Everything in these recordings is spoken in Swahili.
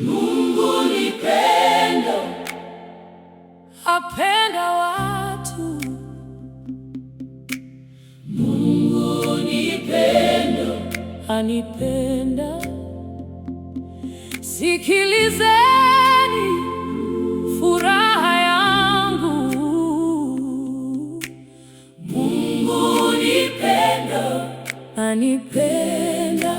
Mungu ni pendo, apenda watu. Mungu ni pendo, anipenda. Sikilizeni furaha yangu. Mungu ni pendo, anipenda.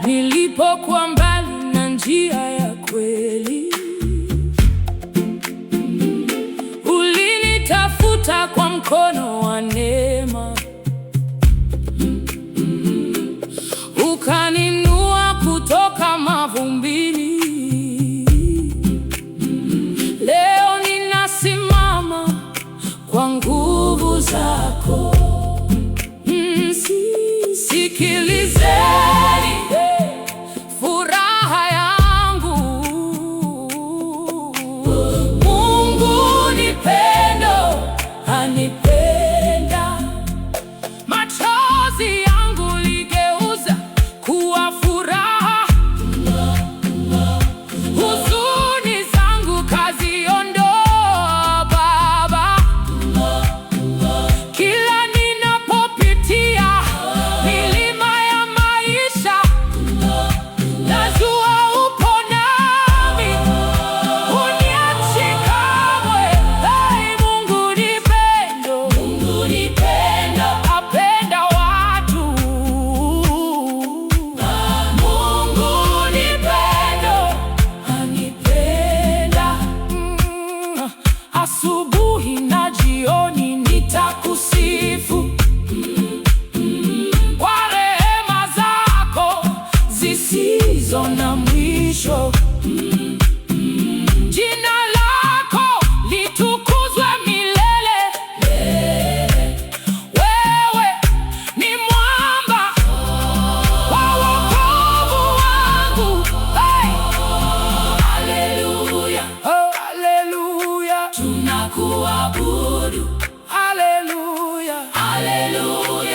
Nilipokuwa mbali na njia ya kweli, ulinitafuta kwa mkono wa neema, ukaninua kutoka mavumbini. Leo ninasimama kwa nguvu zako. Sikilizeni furaha yangu. Mungu ni pendo, anipenda. Machozi yangu ligeuza kuwa furaha, huzuni zangu kaziondoa Baba. Kila ninapopitia milima ya maisha, najua upo nami, huniachi kamwe. Hey, Mungu ni pendo, Mungu ni pendo, apenda watu. Mungu ni pendo, anipenda. Asubuhi na jioni nitakusifu kwa rehema zako zisizo na mwisho. Jina lako litukuzwe milele. Wewe ni mwamba wa wokovu wangu. Hey! haleluya, Oh, haleluya. tunakuabudu, Haleluya. haleluya.